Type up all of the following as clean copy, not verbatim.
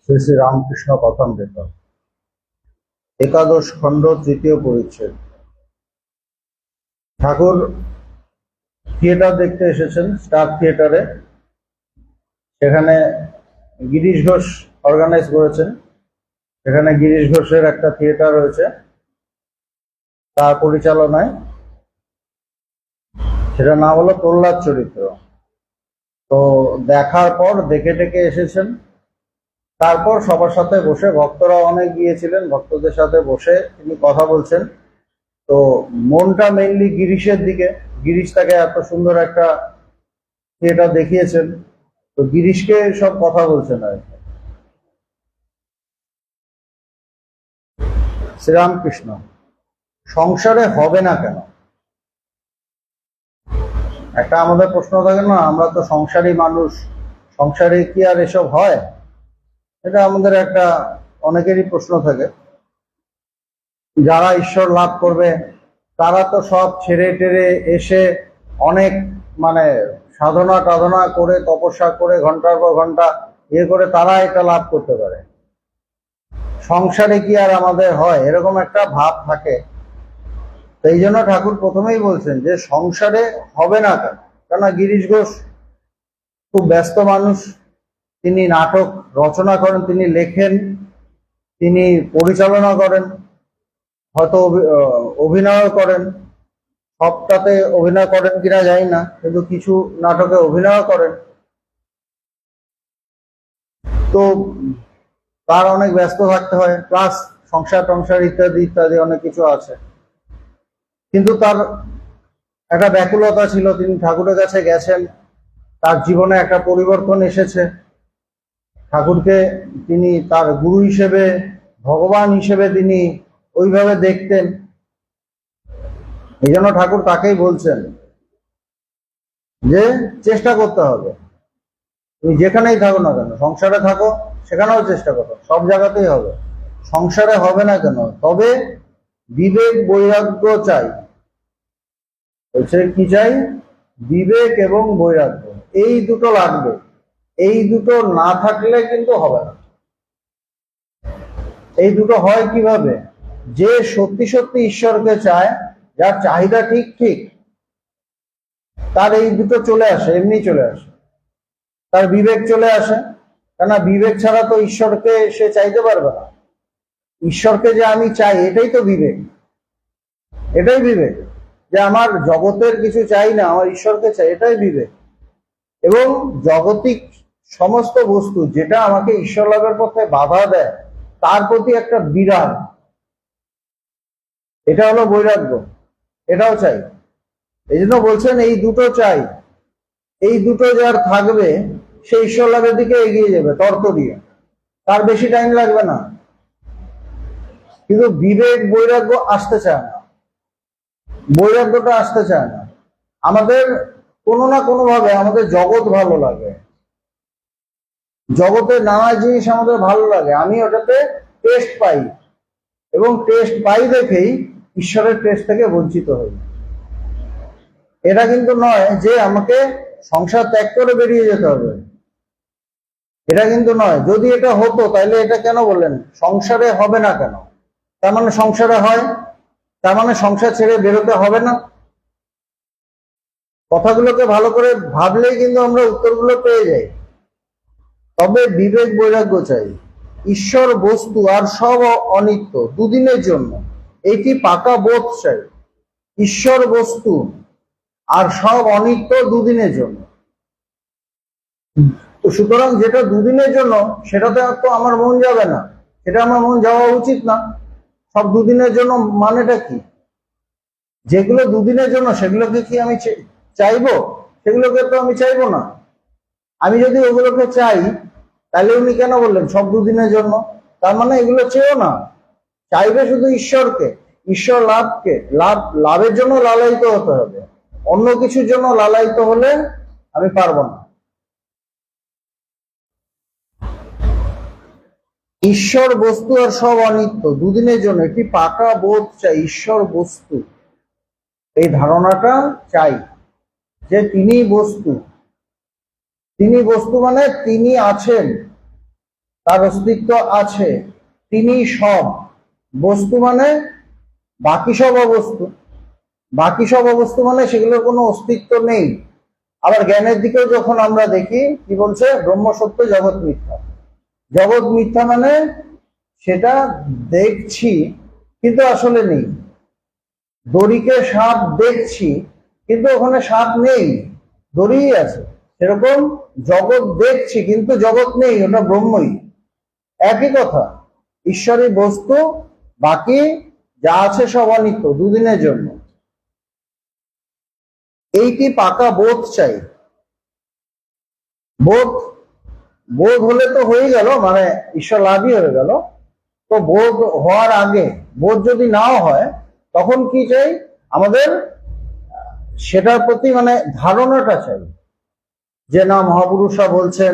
শ্রী শ্রী রামকৃষ্ণ কথামৃত একাদশ খণ্ড তৃতীয় পরিচ্ছেদ। ঠাকুর থিয়েটার দেখতে এসেছেন, স্টার থিয়েটারে। সেখানে গিরিশ ঘোষ অর্গানাইজ করেছেন। সেখানে গিরিশ ঘোষের একটা থিয়েটার রয়েছে, তার পরিচালনায়। সেটার নাম হলো প্রহ্লাদ চরিত্র। তো দেখার পর দেখে টেকে এসেছেন। তারপর সবার সাথে বসে, ভক্তরা অনেক গিয়েছিলেন, ভক্তদের সাথে বসে তিনি কথা বলছেন। তো মনটা মেইনলি গিরিশের দিকে। গিরিশ তাকে এত সুন্দর একটা থিয়েটার দেখিয়েছেন, তো গিরিশকে সব কথা বলছেন আর কি। শ্রীরামকৃষ্ণ, সংসারে হবে না কেন? একটা আমাদের প্রশ্ন থাকে না, আমরা তো সংসারী মানুষ, সংসারে কি আর এসব হয়? এটা আমাদের একটা অনেকেরই প্রশ্ন থাকে। যারা ঈশ্বর লাভ করবে তারা তো সব ছেড়ে টেরে এসে অনেক সাধনা টাধনা করে, তপস্যা করে, ঘন্টার পর ঘন্টা করে তারা এটা লাভ করতে পারে। সংসারে কি আর আমাদের হয়? এরকম একটা ভাব থাকে। সেই জন্য ঠাকুর প্রথমেই বলছেন যে সংসারে হবে না কেন। কেন? গিরিশ ঘোষ খুব ব্যস্ত মানুষ, তিনি নাটক রচনা করেন, তিনি লেখেন, তিনি পরিচালনা করেন, হয়তো অভিনয় করেন। সবটাতে অভিনয় করেন কিনা জানি না, কিন্তু কিছু নাটকে অভিনয় করেন। তো তার অনেক ব্যস্ত থাকতে হয়, প্লাস সংসার টংসার ইত্যাদি ইত্যাদি অনেক কিছু আছে। কিন্তু তার একটা ব্যাকুলতা ছিল, তিনি ঠাকুরের কাছে গেছেন, তার জীবনে একটা পরিবর্তন এসেছে। ঠাকুরকে তিনি তার গুরু হিসেবে, ভগবান হিসেবে তিনি ওইভাবে দেখতেন। এই জন্য ঠাকুর তাকেই বলছেন যে চেষ্টা করতে হবে। তুমি যেখানেই থাকো না কেন, সংসারে থাকো, সেখানেও চেষ্টা করো, সব জায়গাতেই হবে। সংসারে হবে না কেন? তবে বিবেক বৈরাগ্য চাই। বলছে কি চাই? বিবেক এবং বৈরাগ্য, এই দুটো লাগবে। এই দুটো না থাকলে কিন্তু হবে না। এই দুটো হয় কিভাবে? যে সত্যি সত্যি ঈশ্বরকে চায়, যার চাহিদা ঠিক ঠিক, তার এই দুটো চলে আসে, এমনি চলে আসে। তার বিবেক চলে আসে, কেননা বিবেক ছাড়া তো ঈশ্বরকে সে চাইতে পারবে না। ঈশ্বরকে যে আমি চাই, এটাই তো বিবেক। এটাই বিবেক, যে আমার জগতের কিছু চাই না, আমার ঈশ্বরকে চাই, এটাই বিবেক। এবং জগতিক সমস্ত বস্তু যেটা আমাকে ঈশ্বর লাভের পথে বাধা দেয়, তার প্রতি একটা বিরাগ, এটা হলো বৈরাগ্য। এটাও চাই। এই জন্য বলছেন এই দুটো চাই। এই দুটো যার থাকবে, সে ঈশ্বর লাভের দিকে এগিয়ে যাবে তর্ক দিয়ে, তার বেশি টাইম লাগবে না। কিন্তু বিবেক বৈরাগ্য আসতে চায় না, বৈরাগ্যটা আসতে চায় না। আমাদের কোনো না কোনো ভাবে আমাদের জগৎ ভালো লাগে, জগতের নানা জিনিস আমাদের ভালো লাগে, আমি ওটাতে টেস্ট পাই, এবং টেস্ট পাই দেখেই ঈশ্বরের টেস্ট থেকে বঞ্চিত হই। এটা কিন্তু নয় যে আমাকে সংসার ত্যাগ করে বেরিয়ে যেতে হবে, এটা কিন্তু নয়। যদি এটা হতো তাহলে এটা কেন বললেন সংসারে হবে না কেন? তার মানে সংসারে হয়, তার মানে সংসার ছেড়ে বেরোতে হবে না। কথাগুলোকে ভালো করে ভাবলেই কিন্তু আমরা উত্তরগুলো পেয়ে যাই। তবে বিবেক বৈরাগ্য চাই। ঈশ্বর বস্তু আর সব অনিত্য, দুদিনের জন্য, এটি পাকা বোধ চাই। ঈশ্বর বস্তু আর সব অনিত্য দুদিনের জন্য। তো সুতরাং যেটা দুদিনের জন্য, সেটাতে তো আমার মন যাবে না, সেটা আমার মন যাওয়া উচিত না। সব দুদিনের জন্য মানেটা কি? যেগুলো দুদিনের জন্য সেগুলোকে কি আমি চাইবো? সেগুলোকে তো আমি চাইবো না। আমি যদি ওগুলোকে চাই, তাহলে উনি কেন বললেন সব দুদিনের জন্য? তার মানে এগুলো চেয়েও না, চাইবে শুধু ঈশ্বরকে, ঈশ্বর লাভকে। লাভের জন্য লালায়িত হতে হবে, অন্য কিছুর জন্য লালায়িত হলে আমি পারবো না। ঈশ্বর বস্তু আর সব অনিত্য, দুদিনের জন্য, একটি পাকা বোধ চাই। ঈশ্বর বস্তু, এই ধারণাটা চাই যে তিনি বস্তু। তিনি বস্তু মানে তিনি আছেন, তার অস্তিত্ব আছে, তিনি সব। বস্তু মানে বাকি সব অবস্তু, বাকি সব অবস্তু মানে সেগুলোর কোনো অস্তিত্ব নেই। আবার জ্ঞানের দিকেও যখন আমরা দেখি, কি বলছে? ব্রহ্ম সত্য, জগৎ মিথ্যা। জগৎ মিথ্যা মানে সেটা দেখছি কিন্তু আসলে নেই। দড়িকে সাপ দেখছি কিন্তু ওখানে সাপ নেই, দড়িই আছে। সেরকম জগৎ দেখছি কিন্তু জগৎ নেই, ওটা ব্রহ্মই। একই কথা, ঈশ্বরী বস্তু, বাকি যা আছে সব অনিত্য, দুদিনের জন্য। এইটি পাকা বোধ চাই। বোধ বোধ হলে তো হয়ে গেল, মানে ঈশ্বর লাভই হয়ে গেল। তো বোধ হওয়ার আগে, বোধ যদি নাও হয়, তখন কি চাই? আমাদের সেটার প্রতি মানে ধারণাটা চাই, যে না, মহাপুরুষরা বলছেন,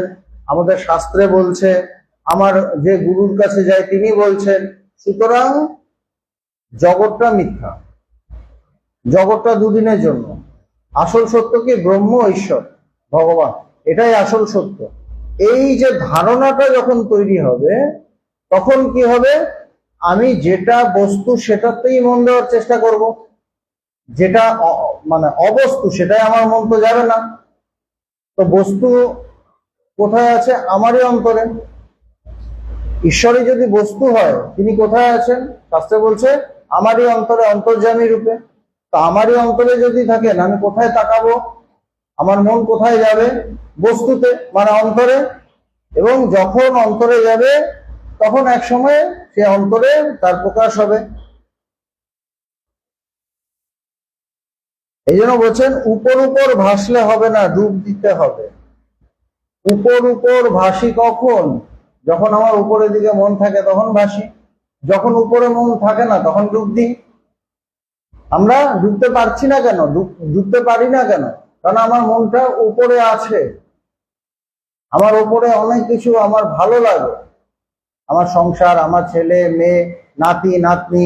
আমাদের শাস্ত্রে বলছে, আমার যে গুরুর কাছে যায় তিনি বলছেন, সুতরাং জগৎটা মিথ্যা, জগৎটা দুদিনের জন্য। আসল সত্য কি? ব্রহ্ম, ঈশ্বর, ভগবান, এটাই আসল সত্য। এই যে ধারণাটা যখন তৈরি হবে, তখন কি হবে? আমি যেটা বস্তু সেটাতেই মন দেওয়ার চেষ্টা করব, যেটা মানে অবস্তু সেটাই আমার মন তো যাবে না। তো বস্তু কোথায় আছে? আমারই অন্তরে। ঈশ্বরই যদি বস্তু হয়, তিনি কোথায় আছেন? শাস্ত্রে বলছে আমারই অন্তরে, অন্তর্যামী রূপে। তো আমারই অন্তরে যদি থাকেন, আমি কোথায় তাকাবো? আমার মন কোথায় যাবে? বস্তুতে, মানে অন্তরে। এবং যখন অন্তরে যাবে, তখন এক সময় সে অন্তরে তার প্রকাশ হবে। এই জন্য বলছেন, উপর উপর ভাসলে হবে না, ডুব দিতে হবে। উপর উপর ভাসি কখন? যখন আমার উপরের দিকে মন থাকে তখন ভাসি, যখন উপরে মন থাকে না তখন ডুব দিই। আমরা ডুবতে পারছি না কেন? ডুবতে পারি না কেন? কারণ আমার মনটা উপরে আছে। আমার উপরে অনেক কিছু আমার ভালো লাগে, আমার সংসার, আমার ছেলে মেয়ে, নাতি নাতনি,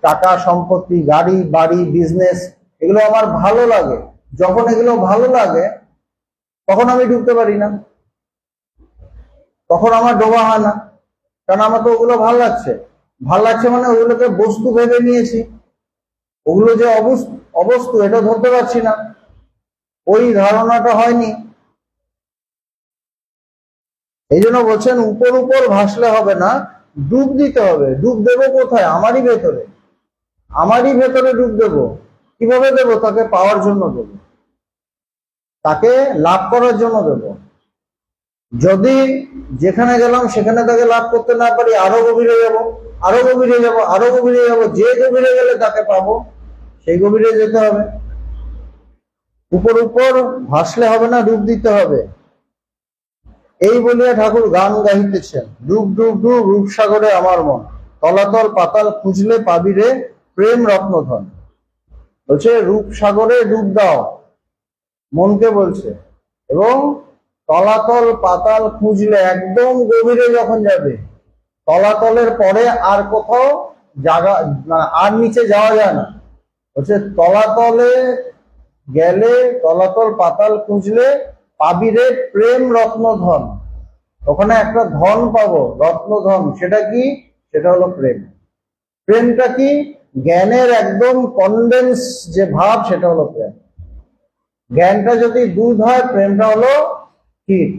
টাকা সম্পত্তি, গাড়ি বাড়ি, বিজনেস, এগুলো আমার ভালো লাগে। যখন এগুলো ভালো লাগে, তখন আমি ডুবতে পারি না, তখন আমার ডোবা হয় না। কারণ আমার তো ওগুলো ভাল লাগছে। ভাল লাগছে মানে ওগুলোকে বস্তু ভেবে নিয়েছি, ওগুলো যে অবস্তু এটা ধরতে পারছি না, ওই ধারণাটা হয়নি। এই জন্য বলছেন, উপর উপর ভাসলে হবে না, ডুব দিতে হবে। ডুব দেবো কোথায়? আমারই ভেতরে, আমারই ভেতরে ডুব দেবো। কিভাবে দেবো? তাকে পাওয়ার জন্য দেবো, তাকে লাভ করার জন্য দেবো। যদি যেখানে গেলাম সেখানে তাকে লাভ করতে না পারি, আরো গভীরে যাব, আরো গভীরে যাব, আরো গভীরে যাব। যে গভীরে গেলে তাকে পাবো, সেই গভীরে যেতে হবে। উপর উপর ভাসলে হবে না, ডুব দিতে হবে। এই বলিয়া ঠাকুর গান গাইতেছেন, ডুব ডুব ডুব রূপসাগরে আমার মন, তলাতল পাতাল খুঁজলে পাবি রে প্রেম রত্নধন। বলছে রূপসাগরে ডুব দাও, মনকে বলছে। এবং তলাতল পাতাল খুঁজলে, একদম গভীরে যখন যাবে, তলাতলের পরে আর কোথাও জায়গা, আর নিচে যাওয়া যায় না। বলছে তলাতলে গেলে, তলাতল পাতাল খুঁজলে পাবি রে প্রেম রত্নধন। ওখানে একটা ধন পাবো, রত্নধন। সেটা কি? সেটা হলো প্রেম। প্রেমটা কি? জ্ঞানের একদম কনডেন্স যে ভাব, সেটা হলো প্রেম। জ্ঞানটা যদি দুধ হয়, প্রেমটা হলো ক্ষীর,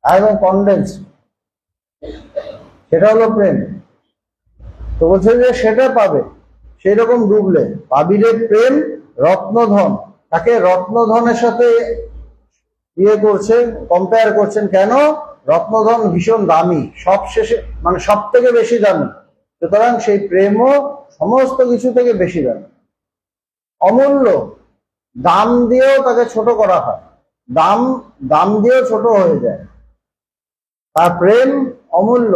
একদম কনডেন্স, সেটা হলো প্রেম। তো বলছে যে সেটা পাবে, সেই রকম ডুবলে পাবি রে প্রেম রত্নধন। তাকে রত্নধনের সাথে ইয়ে করছেন, কম্পেয়ার করছেন। কেন? রত্নধন ভীষণ দামি, সব শেষে মানে সব থেকে বেশি দামি। সুতরাং সেই প্রেমও সমস্ত কিছু থেকে বেশি দামি, অমূল্য। দাম দিয়েও তাকে ছোট করা হয়, দাম দিয়েও ছোট হয়ে যায়। আর প্রেম অমূল্য,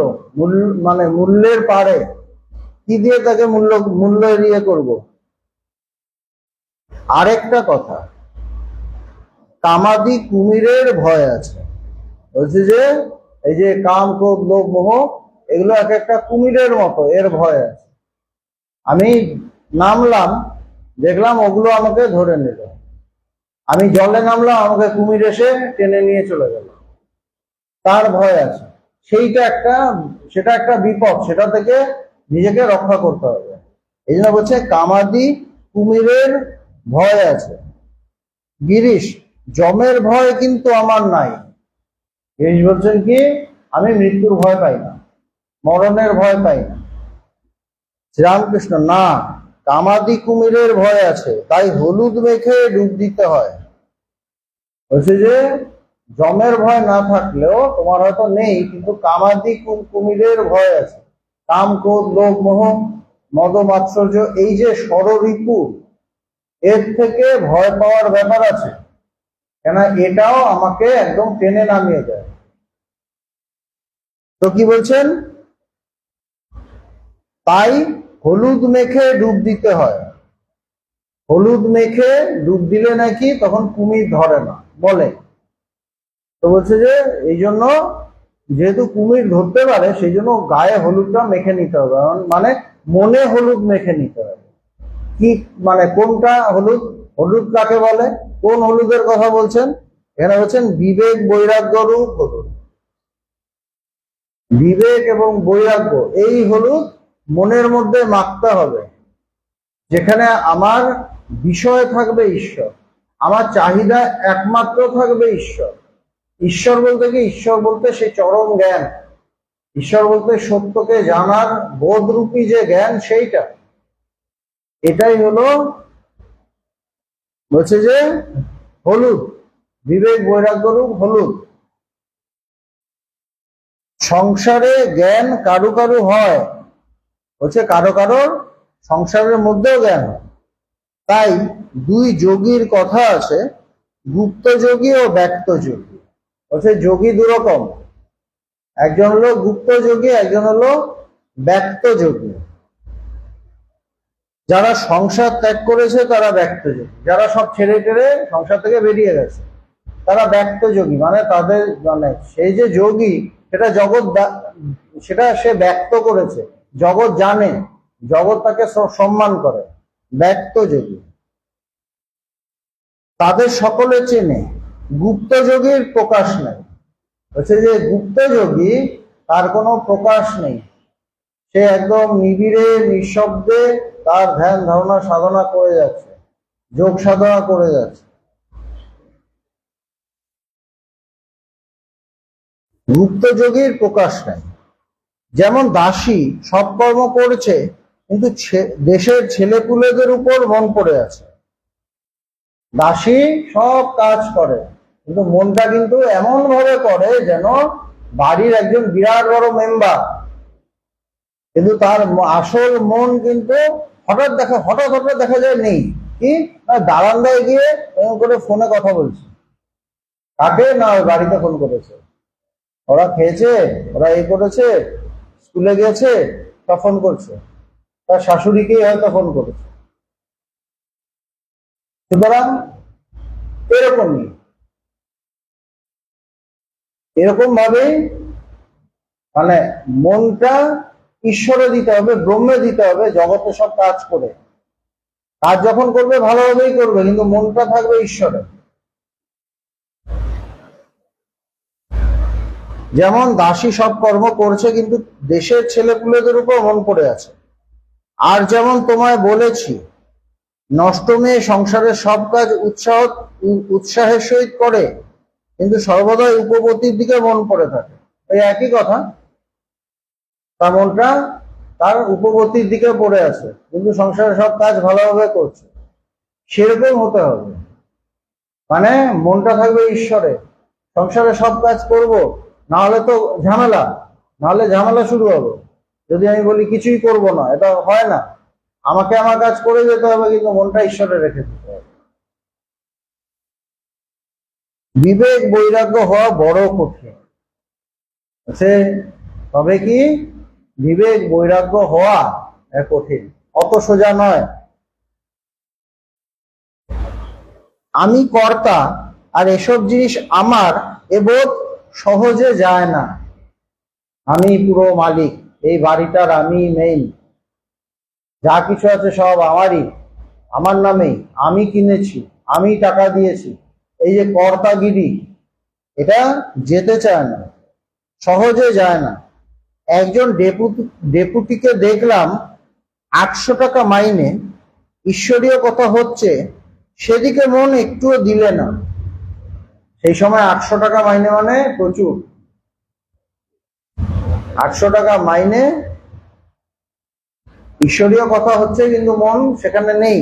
মানে মূল্যের পারে। কি দিয়ে তাকে মূল্য ইয়ে করবো? আরেকটা কথা, কামাদি কুমিরের ভয় আছে। বলছে যে এই যে কাম, ক্রোধ, লোভ, মোহ, এগুলো এক একটা কুমিরের মতো, এর ভয় আছে। আমি নামলাম, দেখলাম ওগুলো আমাকে ধরে নিল। আমি জলে নামলাম, আমাকে কুমির এসে টেনে নিয়ে চলে গেল, তার ভয় আছে। সেটা একটা বিপদ, সেটা থেকে নিজেকে রক্ষা করতে হবে। এই জন্য বলছে কামাদি কুমিরের ভয় আছে। গিরিশ, যমের ভয় কিন্তু আমার নাই। গিরিশ বলছেন কি, আমি মৃত্যুর ভয় পাই না, মরণের ভয় পাই না। শ্রীরামকৃষ্ণ, না, কামাদি কুমিরের ভয় আছে, তাই হলুদ মেখে ডুব দিতে হয়। বলছে যে যমের ভয় না থাকলেও তোমার হয়তো নেই, কিন্তু কামাদি কুমিরের ভয় আছে। কাম, ক্রোধ, লোভ, মোহ, মদ, মাৎসর্য, এই যে ষড়রিপু, এর থেকে ভয় পাওয়ার ব্যাপার আছে, কেন এটাও আমাকে একদম টেনে নামিয়ে দেয়। তো কি বলছেন, তাই হলুদ মেখে ডুব দিতে হয়। হলুদ মেখে ডুব দিলে নাকি তখন কুমির ধরে না বলে। তো বলছে যে এই জন্য, যেহেতু কুমির ধরতে পারে, সেই জন্য গায়ে হলুদটা মেখে নিতে হবে, মানে মনে হলুদ মেখে নিতে হবে। কি মানে কোনটা হলুদ? হলুদ কাকে বলে? কোন হলুদের কথা বলছেন? এখানে বলছেন বিবেক বৈরাগ্য রূপ হলুদ। বিবেক এবং বৈরাগ্য, এই হলুদ মনের মধ্যে মাখতে হবে, যেখানে আমার বিষয় থাকবে ঈশ্বর, আমার চাহিদা একমাত্র থাকবে ঈশ্বর। ঈশ্বর বলতে কি? ঈশ্বর বলতে সেই চরম জ্ঞান, ঈশ্বর বলতে সত্যকে জানার বোধরূপী যে জ্ঞান, সেইটা। এটাই হলো, বলছে যে হলুদ, বিবেক বৈরাগ্য রূপ হলুদ। সংসারে জ্ঞান কারু কারু হয়, বলছে কারো কারো সংসারের মধ্যেও জ্ঞান হয়। তাই দুই যোগীর কথা আছে, গুপ্ত যোগী ও ব্যক্ত যোগী। বলছে যোগী দুরকম, একজন হলো গুপ্ত যোগী, একজন হলো ব্যক্ত যোগী। যারা সংসার ত্যাগ করেছে তারা ব্যক্ত যোগী, যারা সব ছেড়ে টেড়ে সংসার থেকে বেরিয়ে গেছে তারা ব্যক্ত যোগী। মানে তাদের মানে সেই যে যোগী, সেটা সেটা সে ব্যক্ত করেছে, জগৎ জানে, জগৎ তাকে সম্মান করে, ব্যক্ত যোগী। তাদের সকলে চেনে, গুপ্ত যোগীর প্রকাশ নেই। হচ্ছে যে গুপ্ত যোগী, তার কোনো প্রকাশ নেই, সে একদম নিবিড়ে নিঃশব্দে তার ধ্যান ধারণা সাধনা করে যাচ্ছে, যোগ সাধনা করে যাচ্ছে। গুপ্ত যোগীর প্রকাশ নেই। যেমন দাসী সব কর্ম করছে, কিন্তু দেশের ছেলেপুলেদের উপর মন পড়ে আছে। দাসী সব কাজ করে, কিন্তু মনটা কিন্তু এমন ভাবে করে যেন বাড়ির একজন বিরাট বড় মেম্বার, কিন্তু তার আসল মন কিন্তু হঠাৎ দেখা যায় নেই। কি দাঁড়ান্দায় গিয়ে এরকম করে ফোনে কথা বলছে, কাকে না ওই বাড়িতে ফোন করেছে, ওরা খেয়েছে, ওরা এই করেছে, স্কুলে গেছে, তা ফোন করছে, তার শাশুড়িকেই হয়তো ফোন করেছে। সুতরাং এরকম ভাবেই মানে মনটা ঈশ্বরে দিতে হবে, ব্রহ্মে দিতে হবে, জগতে সব কাজ করে। কাজ যখন করবে ভালোভাবেই করবে, কিন্তু মনটা থাকবে ঈশ্বরে। যেমন দাসী সব কর্ম করছে, কিন্তু দেশের ছেলেপুলেদের উপর মন পড়ে আছে। আর যেমন তোমায় বলেছি, নষ্ট মেয়ে সংসারের সব কাজ উৎসাহের সহিত করে, কিন্তু সর্বদাই উপপত্তির দিকে মন পড়ে থাকে। এই একই কথা, তার মনটা তার উপপত্তির দিকে পড়ে আছে, কিন্তু সংসারের সব কাজ ভালোভাবে করছে। সেরকম হতে হবে, মানে মনটা থাকবে ঈশ্বরে, সংসারে সব কাজ করব, না হলে তো ঝামেলা, নাহলে ঝামেলা শুরু হবে। যদি আমি বলি কিছুই করব না, এটা হয় না, আমাকে আমার কাজ করে যেতে হবে, কিন্তু মনটা ঈশ্বরে রেখে দিতে হবে। বিবেক বৈরাগ্য হওয়া বড় কঠিন, তবে কি বিবেক বৈরাগ্য হওয়া কঠিন, অত সোজা নয়। আমি কর্তা আর এসব জিনিস আমার, এ বোধ সহজে যায় না। আমি পুরো মালিক, এই বাড়িটার আমি মেইন, যা কিছু আছে সব আমারই, আমার নামেই, আমি কিনেছি, আমি টাকা দিয়েছি, এই যে কর্তাগিরি, এটা যেতে চায় না। সহজে যায় না। একজন ডেপুটিকে দেখলাম 800 টাকা মাইনে, ঈশ্বরীয় কথা হচ্ছে, সেদিকে মন একটুও দিলে না। সেই সময় 800 টাকা মাইনে মানে প্রচুর। 800 টাকা মাইনে, ঈশ্বরীয় কথা হচ্ছে, কিন্তু মন সেখানে নেই।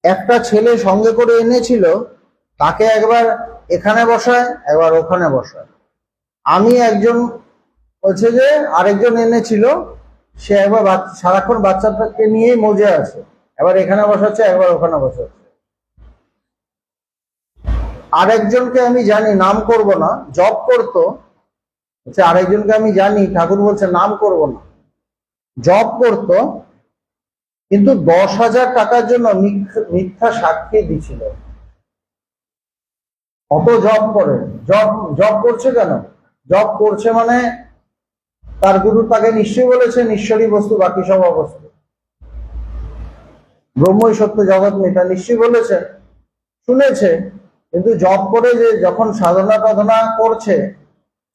একটা ছেলে সঙ্গে করে এনেছিল, তাকে একবার এখানে বসায়, একবার ওখানে বসায়। আমি একজন বলছে যে আরেকজন এনেছিল, সে একবার সারাক্ষণ বাচ্চাটাকে নিয়েই মজে আছে, এবার এখানে বসাচ্ছে, একবার ওখানে বসাচ্ছে। আরেকজনকে আমি জানি, নাম করব না, জব করতো। আরেকজনকে আমি জানি, ঠাকুর বলছে নাম করব না, জব করতো, কিন্তু 10,000 টাকার জন্য মিথ্যা সাক্ষী দিছিল। কত জব করে, জব করছে কেন? জব করছে মানে তার গুরু তাকে নিশ্চয়ই বলেছেন ঈশ্বরী বস্তু বাকি সব অবস্তু, ব্রহ্মই সত্য জগৎ মিথ্যা, নিশ্চয়ই বলেছেন, শুনেছে। কিন্তু জব করে যে যখন সাধনা টাধনা করছে,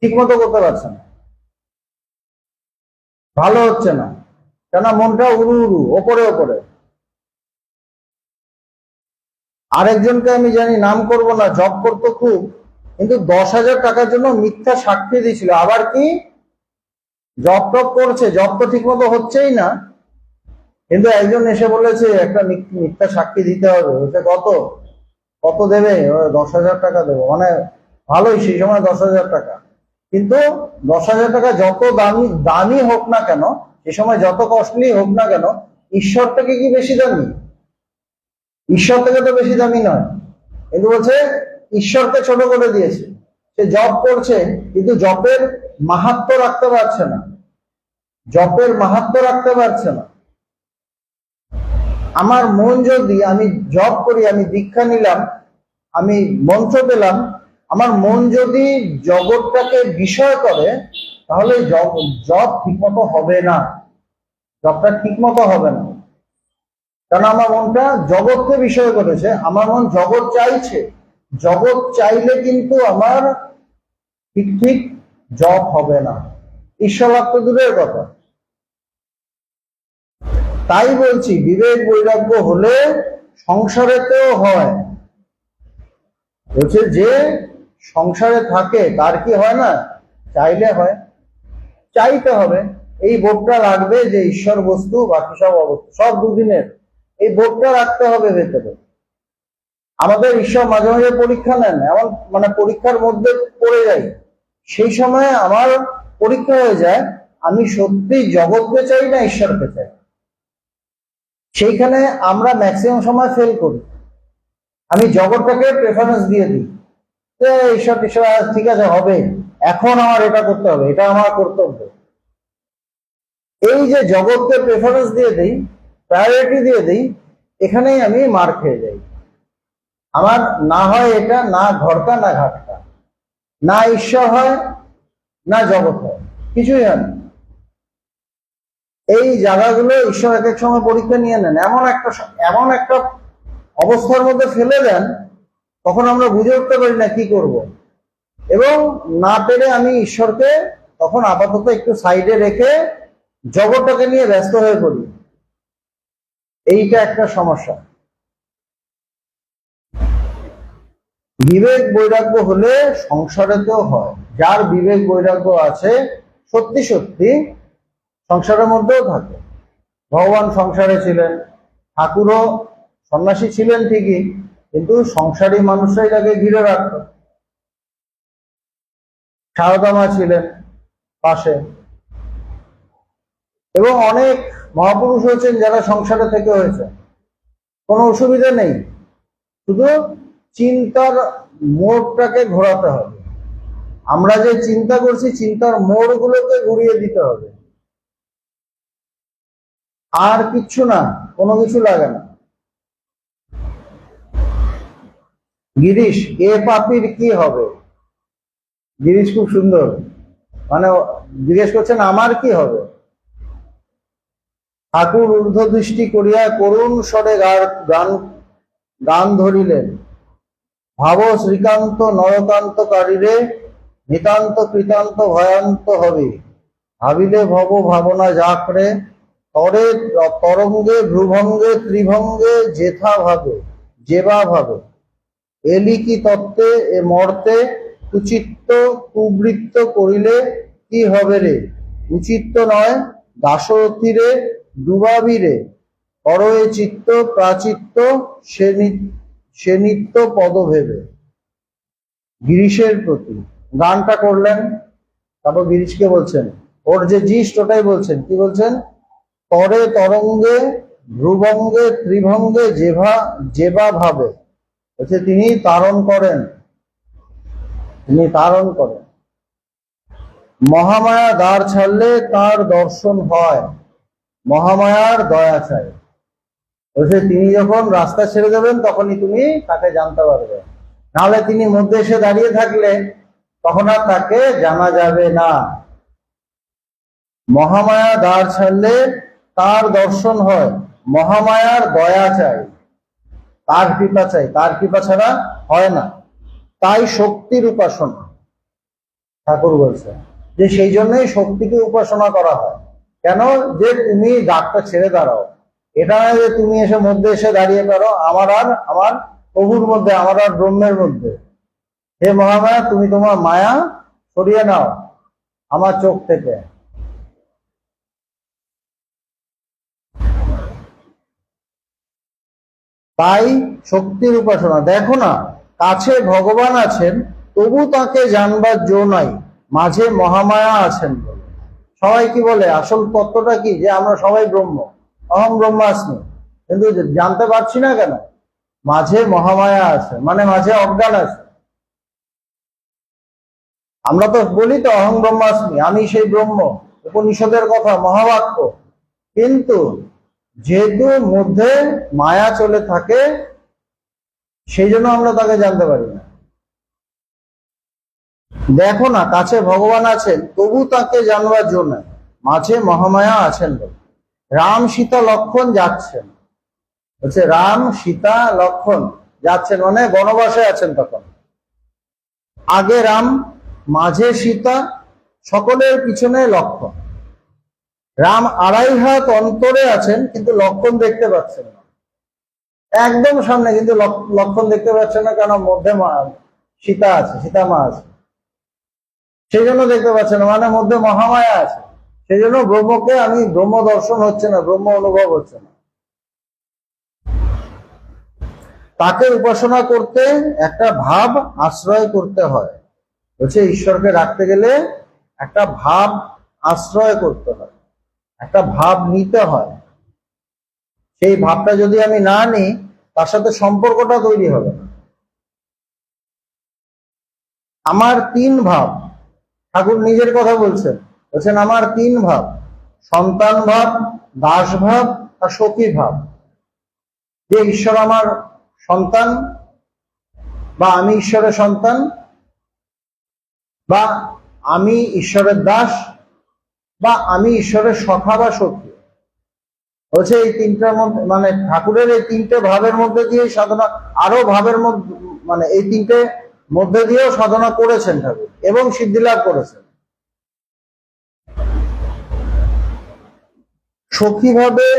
ঠিক মতো করতে পারছে না, ভালো হচ্ছে না, কেন? মনটা উড়ু উড়ু, ওপরে ওপরে। আরেকজনকে আমি জানি, নাম করব না, জব করতো খুব, কিন্তু 10,000 টাকার জন্য মিথ্যা সাক্ষী দিয়েছিল। আবার কি, জব টব করছে, জব তো ঠিক মতো হচ্ছেই না, কিন্তু একজন এসে বলেছে একটা মিথ্যা সাক্ষী দিতে হবে। বলছে কত কত দেবে? 10,000 টাকা দেবো। মানে ভালোই, সেই সময় 10,000 টাকা। কিন্তু 10,000 টাকা যত দামি দামি হোক না কেন, সে সময় যত কস্টলি হোক না কেন, ঈশ্বর থেকে কি বেশি দামি? ঈশ্বর থেকে তো বেশি দামি নয়। কিন্তু বলছে ঈশ্বরকে ছোট করে দিয়েছে। সে জব করছে, কিন্তু জপের মাহাত্ম্য রাখতে পারছে না, জপের মাহাত্ম্য রাখতে পারছে না। আমার মন যদি, আমি জপ করি, আমি দীক্ষা নিলাম, আমি মন্ত্র পেলাম, আমার মন যদি জগৎটাকে বিষয় করে, তাহলে জপ ঠিকমতো হবে না, জবটা ঠিকমতো হবে না। কারণ আমার মনটা জগৎকে বিষয় করেছে, আমার মন জগৎ চাইছে। জগৎ চাইলে কিন্তু আমার ঠিক ঠিক জপ হবে না, ঈশ্বর লাভ তো দূরের কথা। তাই বলছি, বিবেক বৈরাগ্য হলে সংসারেতেও হয়। বলছে যে সংসারে থাকে তার কি হয় না? চাইলে হয়, চাইতে হবে। এই বোধটা রাখবে যে ঈশ্বর বস্তু বাকি সব অবস্থা, সব দুদিনের, এই বোধটা রাখতে হবে ভেতরে। আমাদের ঈশ্বর মাঝে মাঝে পরীক্ষা নেন, এমন মানে পরীক্ষার মধ্যে পড়ে যাই, সেই সময় আমার পরীক্ষা হয়ে যায়, আমি সত্যি জগৎকে চাই না ঈশ্বরকে চাই। সেইখানে আমরা ম্যাক্সিমাম সময় ফেল করি। আমি জগৎটাকে প্রেফারেন্স দিয়ে দিই, ঈশ্বর টিশ্বর ঠিক আছে হবে, এখন আমার এটা করতে হবে, এটা আমার কর্তব্য। এই যে জগৎকে প্রেফারেন্স দিয়ে দিই, প্রায়োরিটি দিয়ে দিই, এখানেই আমি মার খেয়ে যাই। আমার না হয় এটা, না ঘরটা না ঘাটটা, না ঈশ্বর হয় না জগৎ হয়, কিছুই হয় না। এই জায়গাগুলো ঈশ্বর এক এক সময় পরীক্ষা নিয়ে নেন, এমন একটা অবস্থার মধ্যে ফেলে দেন, তখন আমরা বুঝে উঠতে পারি না কি করব। এবং না পেরে আমি ঈশ্বরকে তখন আপাতত একটু সাইডে রেখে জগৎটাকে নিয়ে ব্যস্ত হয়ে পড়ি। এইটা একটা সমস্যা। বিবেক বৈরাগ্য হলে সংসারেতেও হয়। যার বিবেক বৈরাগ্য আছে, সত্যি সত্যি সংসারের মধ্যেও থাকে। ভগবান সংসারে ছিলেন, ঠাকুরও সন্ন্যাসী ছিলেন ঠিকই, কিন্তু সংসারী মানুষরাই তাকে ঘিরে রাখত। সারদা মা ছিলেন পাশে, এবং অনেক মহাপুরুষ হয়েছেন যারা সংসারে থেকে হয়েছে, কোনো অসুবিধা নেই। শুধু চিন্তার মোড়টাকে ঘোরাতে হবে। আমরা যে চিন্তা করছি, চিন্তার মোড়গুলোকে ঘুরিয়ে দিতে হবে, আর কিচ্ছু না, কোনো কিছু লাগে না। গিরিশ, এ পাপির কি হবে? গিরিশ খুব সুন্দর, মানে জিজ্ঞেস করছেন আমার কি হবে? ঠাকুর ঊর্ধ্ব দৃষ্টি করিয়া করুণ স্বরে গান গান ধরিলেন, ভাব শ্রীকান্ত নরকান্তকারীরে, নিতান্ত কৃতান্ত ভয়ান্ত হবে। ভাবিলে ভব ভাবনা যাকরে, তরে তরঙ্গে ভ্রুভঙ্গে ত্রিভঙ্গে যেথা ভাবে, যেবা ভাবে। এলি কি তত্ত্বে এ মর্তে, কুচিত্ত কুবৃত্ত করিলে কি হবে রে। উচিত্ত নয় দাসতীরে ডুবাবিরে, কর এ চিত্ত প্রাচিত্ত সে নিত্য পদভেবে। গিরিশের প্রতি গানটা করলেন, তারপর গিরিশকে বলছেন, ওর যে জিষ্ট ওটাই বলছেন, কি বলছেন, তরে তরঙ্গে ভ্রুভঙ্গে ত্রিভঙ্গে যেবা ভাবে, বলছে তিনি তারণ করেন, তিনি তারণ করেন। মহামায়া দ্বার ছাড়লে তার দর্শন হয়, মহামায়ার দয়া চাই। বলছে তিনি যখন রাস্তা ছেড়ে দেবেন তখনই তুমি তাকে জানতে পারবে, নাহলে তিনি মধ্যে এসে দাঁড়িয়ে থাকলে তখন আর তাকে জানা যাবে না। মহামায়া দ্বার ছাড়লে তার দর্শন হয়, মহামায়ার দয়া চাই, তার কৃপা চাই, তার কৃপা ছাড়া হয় না। তাই শক্তির উপাসনা, ঠাকুর বলছে যে সেই জন্যই শক্তিকে উপাসনা করা হয়। কেন, যে তুমি ডাকটা ছেড়ে দাঁড়াও, এটা নয় যে তুমি এসে মধ্যে এসে দাঁড়িয়ে পারো আমার আর আমার প্রভুর মধ্যে, আমার আর ব্রহ্মের মধ্যে। হে মহামায়া, তুমি তোমার মায়া সরিয়ে নাও আমার চোখ থেকে। তাই শক্তির উপাসনা। দেখো না, কাছে ভগবান আছেন তবু তাকে জানবার জো নাই, মাঝে মহামায়া আছেন বলে। সবাই কি বলে, আসল তত্ত্বটা কি, যে আমরা সবাই ব্রহ্ম, অহং ব্রহ্মাস্মি, কিন্তু জানতে পারছি না কেন, মাঝে মহামায়া আছে, মানে মাঝে অজ্ঞান আছে। আমরা তো বলি তো অহং ব্রহ্মাস্মি, আমি সেই ব্রহ্ম, উপনিষদের কথা, মহাবাক্য, কিন্তু যেহেতু মধ্যে মায়া চলে থাকে সেই জন্য আমরা তাকে জানতে পারি না। দেখো না, কাছে ভগবান আছেন তবু তাকে জানবার জন্য মাঝে মহামায়া আছেন বলে। রাম সীতা লক্ষণ যাচ্ছেন, বলছে রাম সীতা লক্ষণ যাচ্ছেন, মানে বনবাসে আছেন তখন। আগে রাম, মাঝে সীতা, সকলের পিছনে লক্ষণ। রাম 2.5 হাত অন্তরে আছেন কিন্তু লক্ষণ দেখতে পাচ্ছেন না, একদম সামনে কিন্তু লক্ষণ দেখতে পাচ্ছেন না, কেন, মধ্যে সীতা আছে, সীতা মা আছে, সেই জন্য দেখতে পাচ্ছেন না, মানে মধ্যে মহামায়া আছে। সেই জন্য ব্রহ্মকে আমি, ব্রহ্ম দর্শন হচ্ছে না, ব্রহ্ম অনুভব হচ্ছে না। তাকে উপাসনা করতে একটা ভাব আশ্রয় করতে হয়, বলছে ঈশ্বরকে রাখতে গেলে একটা ভাব আশ্রয় করতে হয়, একটা ভাব নিতে হয়। সেই ভাবটা যদি আমি না নিই, তার সাথে সম্পর্কটা তৈরি হবে না। আমার 3 ভাব, ঠাকুর নিজের কথা বলছেন, বলছেন আমার 3 ভাব, সন্তান ভাব, দাস ভাব আর সখী ভাব। যে ঈশ্বর আমার সন্তান, বা আমি ঈশ্বরের সন্তান, বা আমি ঈশ্বরের দাস, বা আমি ঈশ্বরের সখা বা সখী। বলছে এই 3টার মধ্যে, মানে ঠাকুরের এই 3টে ভাবের মধ্যে দিয়ে সাধনা, আরো ভাবের মধ্যে, মানে এই 3টে মধ্যে দিয়েও সাধনা করেছেন ঠাকুর এবং সিদ্ধি লাভ করেছেন। সখী ভাবে,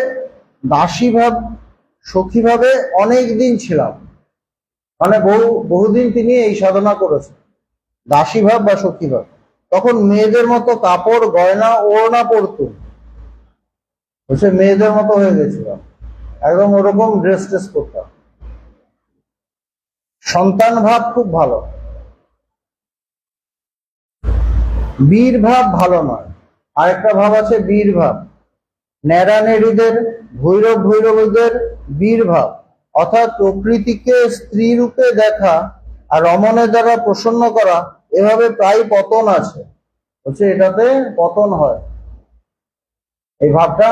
দাসী ভাব, সখী ভাবে অনেক দিন ছিলাম, মানে বহুদিন তিনি এই সাধনা করেছেন। দাসী ভাব বা সখী ভাব, তখন মেয়েদের মতো কাপড় গয়না ওড়না পরতুম, বলছে মেয়েদের মতো হয়ে গেছিলাম, একদম ওরকম ড্রেস ট্রেস করতাম। সন্তান ভাব খুব ভালো, বীর ভাব ভালো নয়। আরেকটা ভাব আছে বীর ভাব, ন্যাড়া নেড়িদের, ভৈরব ভৈরবীদের বীর ভাব, অর্থাৎ প্রকৃতিকে স্ত্রী রূপে দেখা আর রমণের দ্বারা প্রসন্ন করা, এভাবে প্রায় পতন আছে, বলছে এটাতে পতন হয়। এই ভাবটা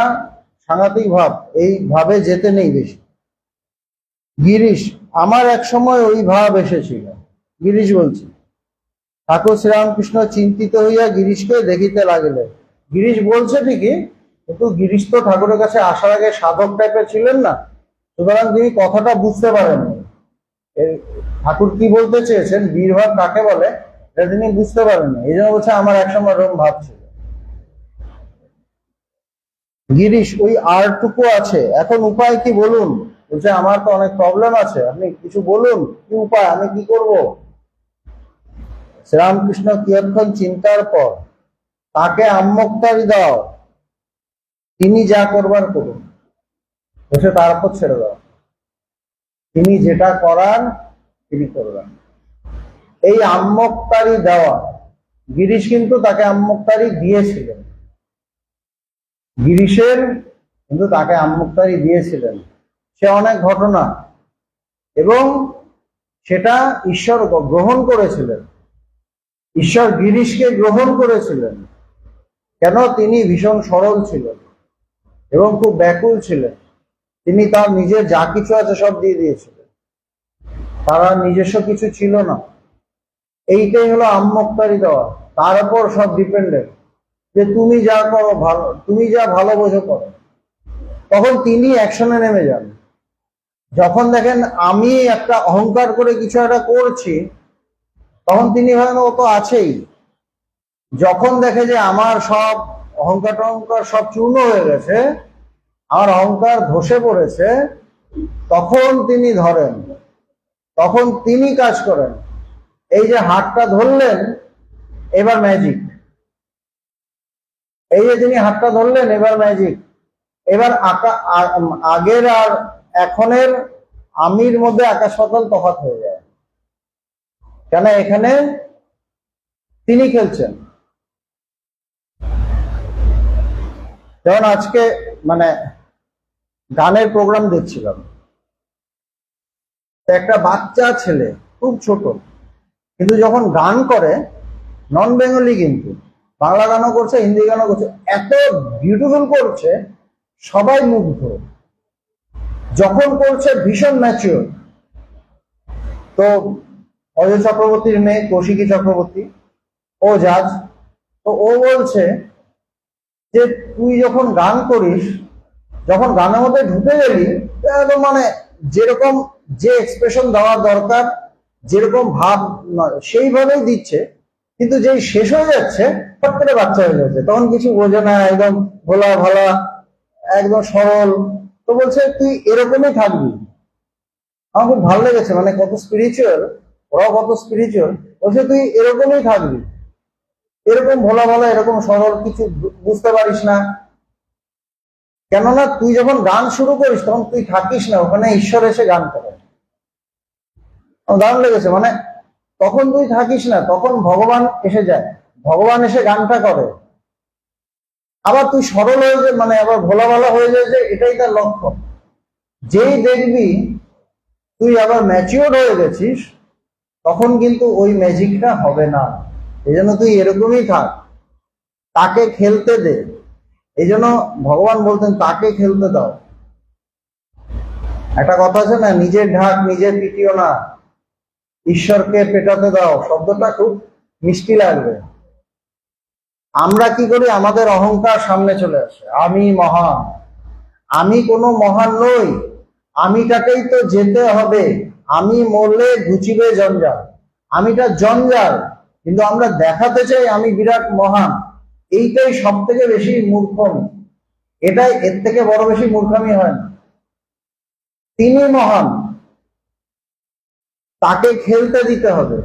সাংঘাতিক ভাব, এই ভাবে যেতে নেই বেশি। গিরিশ, আমার এক সময় ওই ভাব এসেছিল, গিরিশ বলছি। ঠাকুর শ্রীরামকৃষ্ণ চিন্তিত হইয়া গিরিশকে দেখিতে লাগিলেন। গিরিশ বলছে ঠিকই, কিন্তু গিরিশ তো ঠাকুরের কাছে আসার আগে সাধক টাইপের ছিলেন না, সুতরাং তিনি কথাটা বুঝতে পারেননি। ঠাকুর কি বলতে চেয়েছেন, বীরভাব কাকে বলে, এটা তিনি বুঝতে পারেননি। এই জন্য বলছে আমার একসময় এরকম ভাব ছিল। গিরিশ ওই আরটুকু আছে, এখন উপায় কি বলুন। বলছে আমার তো অনেক প্রবলেম আছে, আপনি কিছু বলুন, কি উপায়, আমি কি করব। শ্রীরামকৃষ্ণ কিয়ৎক্ষণ চিন্তার পর তাকে আম্মোক্তারি দাও, তিনি যা করবার করুন। বসে তার উপর ছেড়ে দাও, তিনি যেটা করার তিনি করবেন। এই আম্মোক্তারি দেওয়া, গিরিশ কিন্তু তাকে আম্মোক্তারি দিয়েছিলেন, গিরিশের কিন্তু তাকে আম্মোক্তারি দিয়েছিলেন। সে অনেক ঘটনা, এবং সেটা ঈশ্বর গ্রহণ করেছিলেন, ঈশ্বর গিরিশকে গ্রহণ করেছিলেন। কেন? তিনি ভীষণ সরল ছিলেন এবং খুব ব্যাকুল ছিলেন। তিনি তার নিজের যা কিছু আছে সব দিয়ে দিয়েছিলেন, তারা নিজস্ব কিছু ছিল না। এইটাই হলো আম্মোক্তারি দেওয়া, তার উপর সব ডিপেন্ডেন্ট, যে তুমি যা করো ভালো, তুমি যা ভালো বোঝো করো। তখন তিনি অ্যাকশনে নেমে যান। যখন দেখেন আমি একটা অহংকার করে কিছু একটা করছি, তখন তিনি ভাবেন ও তো আছেই। যখন দেখে যে আমার সব অহংকার টহংকার সব চূর্ণ হয়ে গেছে, আমার অহংকার ধসে পড়েছে, তখন তিনি ধরেন, তখন তিনি কাজ করেন। এই যে হাতটা ধরলেন, এবার ম্যাজিক। এই যে তিনি হাতটা ধরলেন, এবার ম্যাজিক। এবার আগের আর এখনের আমির মধ্যে আকাশ পাতাল তফাৎ হয়ে যায়। কেন? এখানে তিনি খেলছেন। যেমন আজকে মানে গানের প্রোগ্রাম দেখছিলাম, একটা বাচ্চা ছেলে খুব ছোট, কিন্তু যখন গান করে, নন বেঙ্গলি কিন্তু, বাংলা গানও করছে, হিন্দি গানও করছে, এত বিউটিফুল করছে, সবাই মুগ্ধ। যখন করছে ভীষণ ম্যাচিওর। তো অজয় চক্রবর্তীর মেয়ে কৌশিকী চক্রবর্তী, ও জাজ, তো ও বলছে যে তুই যখন গান করিস, যখন গানের মধ্যে ঢুকে গেলি, একদম মানে যেরকম যে এক্সপ্রেশন দেওয়ার দরকার, যেরকম ভাব সেইভাবেই দিচ্ছে, কিন্তু যেই শেষ হয়ে যাচ্ছে ফট করে বাচ্চা হয়ে যাচ্ছে, তখন কিছু বোঝে না, একদম ভোলা ভালা, একদম সরল। তো বলছে তুই এরকমই থাকবি। আমার খুব ভালো লেগেছে, মানে কত স্পিরিচুয়াল, ওরাও কত স্পিরিচুয়াল। বলছে তুই এরকমই থাকবি, এরকম ভোলা ভালা, এরকম সরল, কিছু বুঝতে পারিস না। কেননা তুই যখন গান শুরু করিস, তখন তুই থাকিস না ওখানে, ঈশ্বর এসে গান করে। দারুণ লেগেছে, মানে তখন তুই থাকিস না, তখন ভগবান এসে যায়, ভগবান এসে গানটা করে। আবার তুই সরল হয়ে যায়, মানে আবার ভোলা ভালা হয়ে যায়, যে এটাই তার লক্ষ্য। যেই দেখবি তুই আবার ম্যাচিওর হয়ে গেছিস, তখন কিন্তু ওই ম্যাজিকটা হবে না। এই জন্য তুই এরকমই থাক, তাকে খেলতে দে। এই জন্য ভগবান বলতেন তাকে খেলতে দাও। একটা কথা আছে না, নিজের ঢাক নিজে পিটিও না, ঈশ্বরকে পেটাতে দাও। শব্দটা খুব মিষ্টি লাগবে। আমরা কি করি, আমাদের অহংকার সামনে চলে আসে, আমি মহান, আমি কোনো মহান নই, আমিটাকেই তো যেতে হবে, আমি মরলে ঘুচিবে জঞ্জাল, আমিটা জঞ্জাল। কিন্তু আমরা দেখাতে চাই আমি বিরাট মহান। এইটাই সব থেকে বেশি মূর্খমি, এটাই এর থেকে বড় বেশি মূর্খামি হয় না। তিনি মহান, তাকে খেলতে দিতে হবে।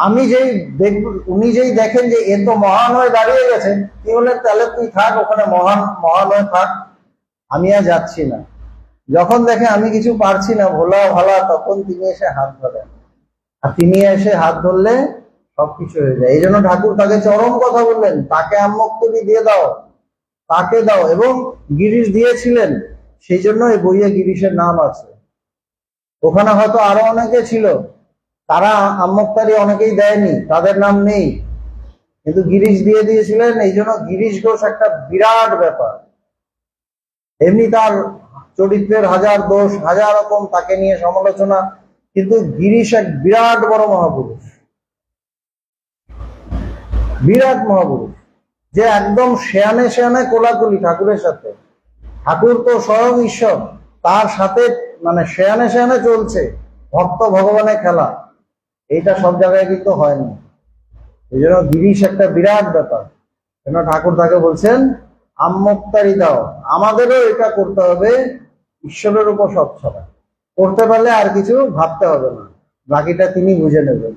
আমি যেই দেখব, উনি যেই দেখেন যে এ তো মহান হয়ে দাঁড়িয়ে গেছেন, কি বলেন তাহলে তুই থাক ওখানে, মহান মহান হয়ে থাক, আমি আর যাচ্ছি না। যখন দেখে আমি কিছু পারছি না, ভোলা ভালা, তখন তিনি এসে হাত ধরেন। আর তিনি এসে হাত ধরলে সবকিছু হয়ে যায়। এই জন্য ঠাকুর তাকে চরম কথা বললেন, তাকে আম্মোক্তারি দিয়ে দাও, তাকে দাও। এবং গিরিশ দিয়েছিলেন, সেই জন্য এই বইয়ে গিরিশের নাম আছে। ওখানে হয়তো আরো অনেকে ছিল, তারা আম্মোক্তারি অনেকেই দেয়নি, তাদের নাম নেই, কিন্তু গিরিশ দিয়ে দিয়েছিলেন। এই জন্য গিরিশ ঘোষ একটা বিরাট ব্যাপার। এমনি তার চরিত্রের হাজার দোষ, হাজার রকম তাকে নিয়ে সমালোচনা, কিন্তু গিরিশ এক বিরাট বড় মহাপুরুষ, বিরাট মহাপুরুষ, যে একদম শেয়ানে শেয়ানে কোলাকুলি ঠাকুরের সাথে। ঠাকুর তো স্বয়ং ঈশ্বর, তার সাথে মানে শেয়ানে শেয়ানে চলছে। ভক্ত ভগবানের খেলা, এইটা সব জায়গায় কিন্তু হয়নি। এই জন্য গিরিশ একটা বিরাট ব্যাপার। কেন ঠাকুর তাকে বলছেন আম্মুক্তারি দাও, আমাদেরও এটা করতে হবে, ঈশ্বরের উপর সব ছড়া করতে পারলে আর কিছু ভাবতে হবে না, বাকিটা তিনি বুঝে নেবেন।